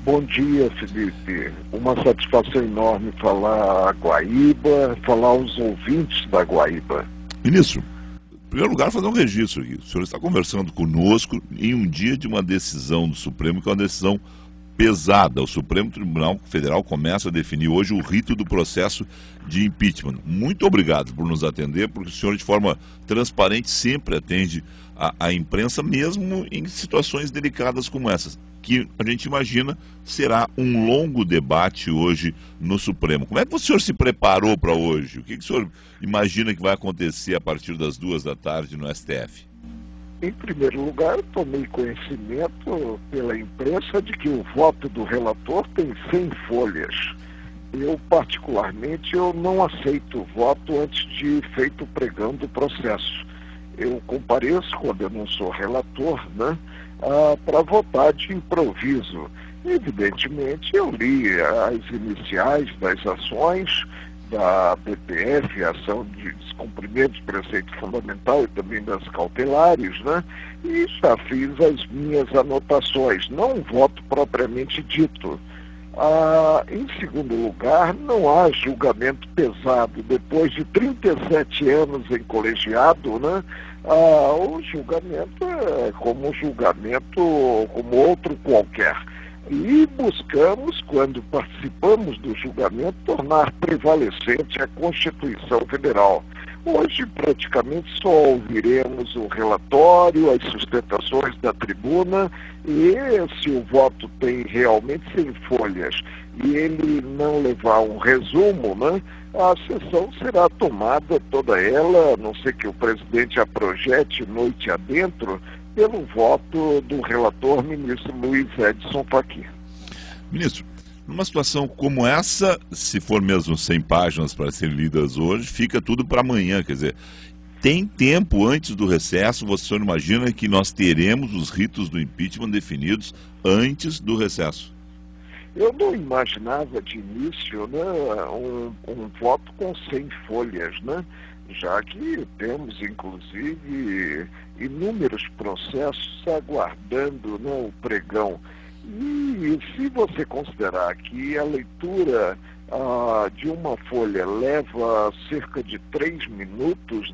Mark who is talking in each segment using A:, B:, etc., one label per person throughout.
A: Bom dia, Felipe. Uma satisfação enorme falar a Guaíba, falar aos ouvintes da Guaíba.
B: Ministro, em primeiro lugar, fazer um registro aqui. O senhor está conversando conosco em um dia de uma decisão do Supremo, que é uma decisão pesada. O Supremo Tribunal Federal começa a definir hoje o rito do processo de impeachment. Muito obrigado por nos atender, porque o senhor, de forma transparente, sempre atende a imprensa, mesmo em situações delicadas como essas, que a gente imagina será um longo debate hoje no Supremo. Como é que o senhor se preparou para hoje? O que o senhor imagina que vai acontecer a partir das 14h no STF?
A: Em primeiro lugar, tomei conhecimento pela imprensa de que o voto do relator tem 100 folhas. Eu, particularmente, não aceito o voto antes de feito o pregão do processo. Eu compareço, quando eu não sou relator, para votar de improviso. Evidentemente, eu li as iniciais das ações da BPF, ação de descumprimento de preceito fundamental e também das cautelares, e já fiz as minhas anotações, não um voto propriamente dito. Em segundo lugar, não há julgamento pesado. Depois de 37 anos em colegiado, o julgamento é como um julgamento como outro qualquer. E buscamos, quando participamos do julgamento, tornar prevalecente a Constituição Federal. Hoje, praticamente, só ouviremos o relatório, as sustentações da tribuna, e se o voto tem realmente 100 folhas e ele não levar um resumo, a sessão será tomada toda ela, a não ser que o presidente a projete noite adentro, pelo voto do relator ministro Luiz Edson Fachin.
B: Ministro, numa situação como essa, se for mesmo 100 páginas para serem lidas hoje, fica tudo para amanhã, quer dizer, tem tempo antes do recesso, você imagina que nós teremos os ritos do impeachment definidos antes do recesso?
A: Eu não imaginava de início um voto com 100 folhas, já que temos, inclusive, inúmeros processos aguardando o pregão. E se você considerar que a leitura de uma folha leva cerca de 3 minutos,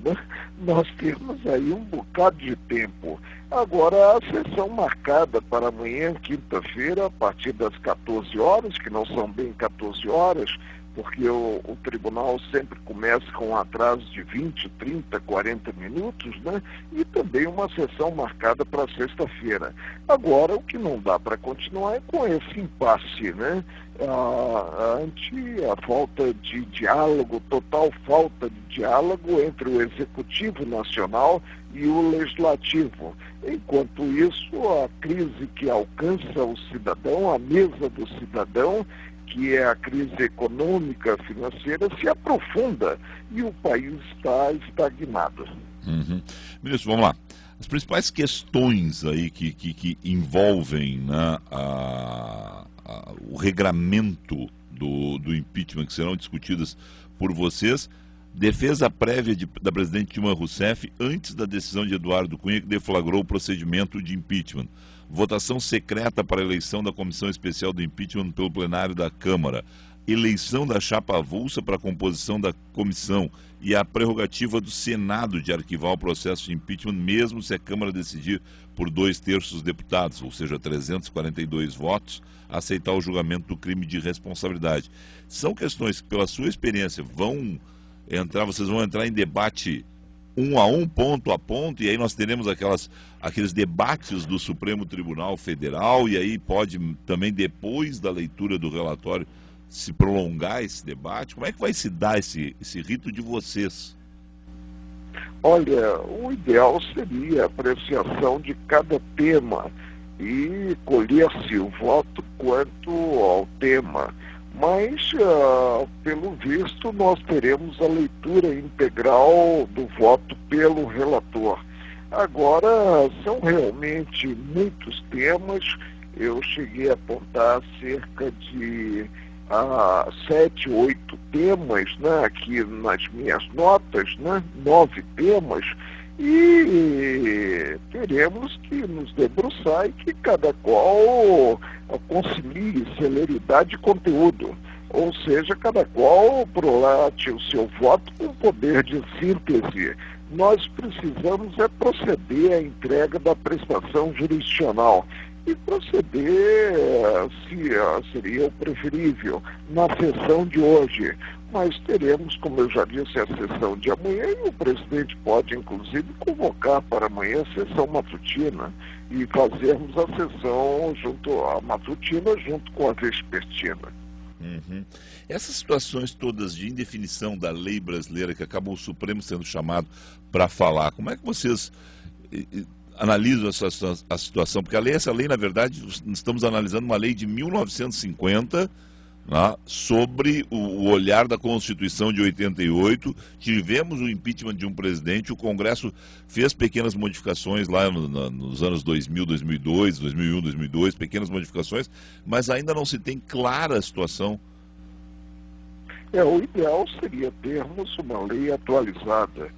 A: nós temos aí um bocado de tempo. Agora, a sessão marcada para amanhã, quinta-feira, a partir das 14 horas, que não são bem 14 horas, porque o tribunal sempre começa com um atraso de 20, 30, 40 minutos, e também uma sessão marcada para sexta-feira. Agora, o que não dá para continuar é com esse impasse, ante a falta de diálogo, total falta de diálogo entre o Executivo Nacional e o Legislativo. Enquanto isso, a crise que alcança o cidadão, a mesa do cidadão, que é a crise econômica, financeira, se aprofunda e o país está estagnado.
B: Ministro, vamos lá. As principais questões aí que envolvem o regramento do impeachment, que serão discutidas por vocês: defesa prévia da presidente Dilma Rousseff antes da decisão de Eduardo Cunha, que deflagrou o procedimento de impeachment. Votação secreta para a eleição da Comissão Especial do Impeachment pelo plenário da Câmara. Eleição da chapa avulsa para a composição da comissão e a prerrogativa do Senado de arquivar o processo de impeachment, mesmo se a Câmara decidir por 2/3 dos deputados, ou seja, 342 votos, aceitar o julgamento do crime de responsabilidade. São questões que, pela sua experiência, vocês vão entrar em debate um a um, ponto a ponto, e aí nós teremos aqueles debates do Supremo Tribunal Federal, e aí pode também, depois da leitura do relatório, se prolongar esse debate. Como é que vai se dar esse rito de vocês?
A: Olha, o ideal seria a apreciação de cada tema e colher-se o voto quanto ao tema. Mas, pelo visto, nós teremos a leitura integral do voto pelo relator. Agora, são realmente muitos temas. Eu cheguei a apontar cerca de 7, 8 temas, aqui nas minhas notas, 9 temas, e teremos que nos debruçar e que cada qual concilie celeridade e conteúdo. Ou seja, cada qual prolate o seu voto com poder de síntese. Nós precisamos proceder à entrega da prestação jurisdicional. E proceder seria o preferível na sessão de hoje. Mas teremos, como eu já disse, a sessão de amanhã e o presidente pode, inclusive, convocar para amanhã a sessão matutina e fazermos a sessão matutina junto com a vespertina.
B: Uhum. Essas situações todas de indefinição da lei brasileira que acabou o Supremo sendo chamado para falar, como é que vocês analisam a situação? Porque essa lei, na verdade, estamos analisando uma lei de 1950, né, sobre o olhar da Constituição de 88, tivemos o impeachment de um presidente, o Congresso fez pequenas modificações lá nos anos 2000, 2002, 2001, 2002, pequenas modificações, mas ainda não se tem clara a situação.
A: O ideal seria termos uma lei atualizada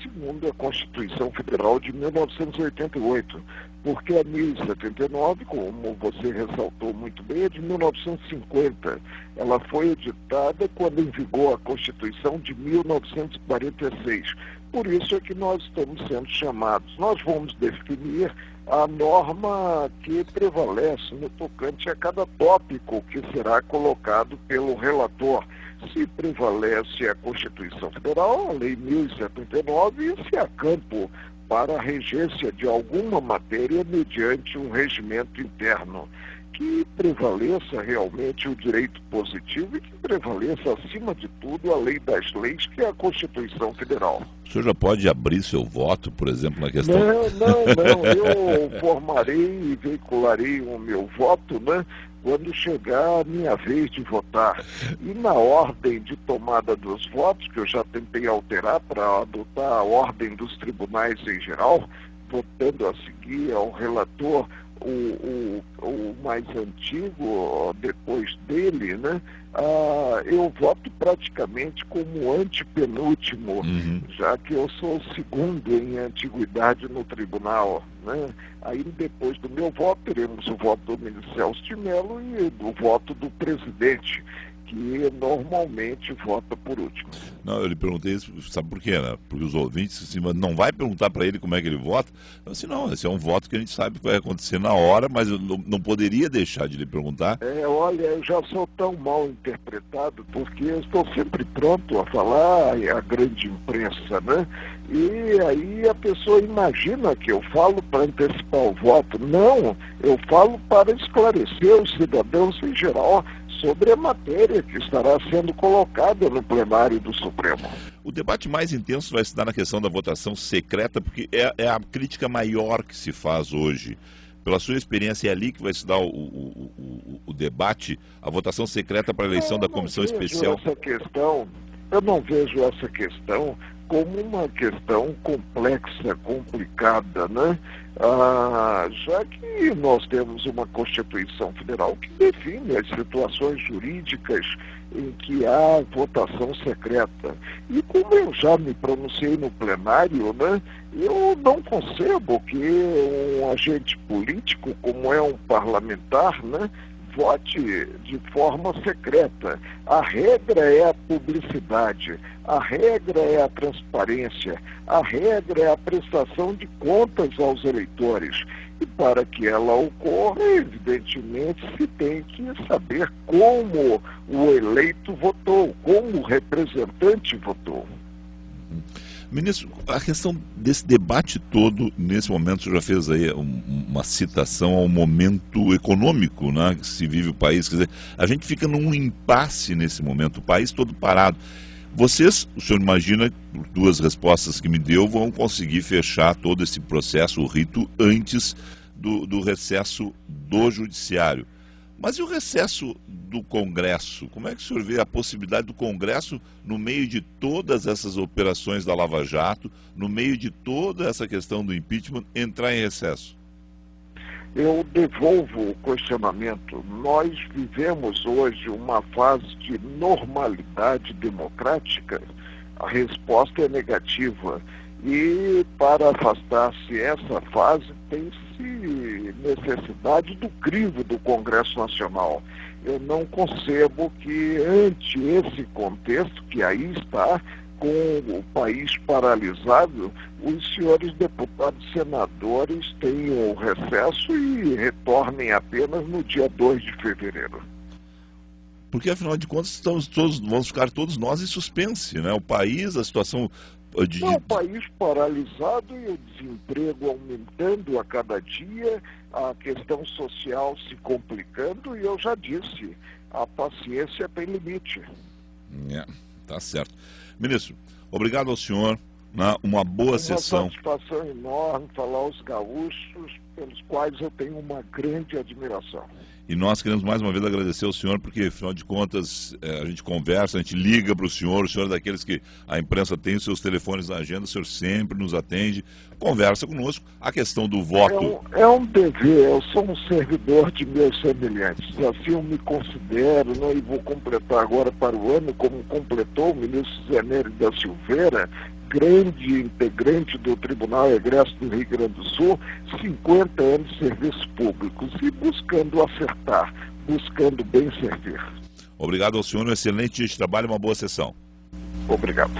A: segundo a Constituição Federal de 1988, porque a 1079, como você ressaltou muito bem, é de 1950. Ela foi editada quando em vigor a Constituição de 1946. Por isso é que nós estamos sendo chamados. Nós vamos definir a norma que prevalece no tocante a cada tópico que será colocado pelo relator. Se prevalece a Constituição Federal, a Lei 1079, e se há campo para a regência de alguma matéria mediante um regimento interno. Que prevaleça realmente o direito positivo e que prevaleça, acima de tudo, a lei das leis, que é a Constituição Federal.
B: O senhor já pode abrir seu voto, por exemplo, na questão...
A: Não. Eu formarei e veicularei o meu voto, né, quando chegar a minha vez de votar. E na ordem de tomada dos votos, que eu já tentei alterar para adotar a ordem dos tribunais em geral, votando a seguir ao relator o mais antigo, depois dele, né? Eu voto praticamente como antepenúltimo, já que eu sou o segundo em antiguidade no tribunal, né? Aí depois do meu voto teremos o voto do ministro Celso de Mello e o voto do presidente, que normalmente vota por último.
B: Não, eu lhe perguntei isso, sabe por quê, né? Porque os ouvintes, assim, não vai perguntar para ele como é que ele vota. Eu disse, não, esse é um voto que a gente sabe que vai acontecer na hora, mas eu não poderia deixar de lhe perguntar.
A: Olha, eu já sou tão mal interpretado, porque eu estou sempre pronto a falar à grande imprensa, né? E aí a pessoa imagina que eu falo para antecipar o voto. Não, eu falo para esclarecer os cidadãos em geral sobre a matéria que estará sendo colocada no plenário do Supremo.
B: O debate mais intenso vai se dar na questão da votação secreta, porque é a crítica maior que se faz hoje. Pela sua experiência, é ali que vai se dar o debate, a votação secreta para a eleição da comissão especial?
A: Eu não vejo essa questão como uma questão complexa, complicada, né? Já que nós temos uma Constituição Federal que define as situações jurídicas em que há votação secreta. E como eu já me pronunciei no plenário, né, eu não concebo que um agente político, como é um parlamentar, né, vote de forma secreta. A regra é a publicidade, a regra é a transparência, a regra é a prestação de contas aos eleitores. E para que ela ocorra, evidentemente, se tem que saber como o eleito votou, como o representante votou.
B: Ministro, a questão desse debate todo, nesse momento, o senhor já fez aí uma citação ao momento econômico, né, que se vive o país. Quer dizer, a gente fica num impasse nesse momento, o país todo parado. Vocês, o senhor imagina, por duas respostas que me deu, vão conseguir fechar todo esse processo, o rito, antes do recesso do Judiciário. Mas e o recesso do Congresso? Como é que o senhor vê a possibilidade do Congresso, no meio de todas essas operações da Lava Jato, no meio de toda essa questão do impeachment, entrar em recesso?
A: Eu devolvo o questionamento. Nós vivemos hoje uma fase de normalidade democrática. A resposta é negativa. E para afastar-se essa fase, tem-se necessidade do crivo do Congresso Nacional. Eu não concebo que, ante esse contexto, que aí está, com o país paralisado, os senhores deputados e senadores tenham recesso e retornem apenas no dia 2 de fevereiro.
B: Porque, afinal de contas, vamos ficar todos nós em suspense, né? O país, a situação...
A: O país paralisado e o desemprego aumentando a cada dia, a questão social se complicando, e eu já disse, a paciência tem limite.
B: Tá certo. Ministro, obrigado ao senhor, né? Uma boa sessão.
A: Uma satisfação enorme falar aos gaúchos, pelos quais eu tenho uma grande admiração.
B: E nós queremos mais uma vez agradecer ao senhor, porque, afinal de contas, a gente conversa, a gente liga para o senhor é daqueles que a imprensa tem os seus telefones na agenda, o senhor sempre nos atende, conversa conosco. A questão do voto...
A: É um dever, eu sou um servidor de meus semelhantes, assim eu me considero, né, e vou completar agora para o ano, como completou o ministro Zé Nery da Silveira, grande integrante do Tribunal Egresso do Rio Grande do Sul, 50 anos de serviços públicos e buscando acertar, buscando bem servir.
B: Obrigado ao senhor, um excelente dia de trabalho e uma boa sessão.
A: Obrigado.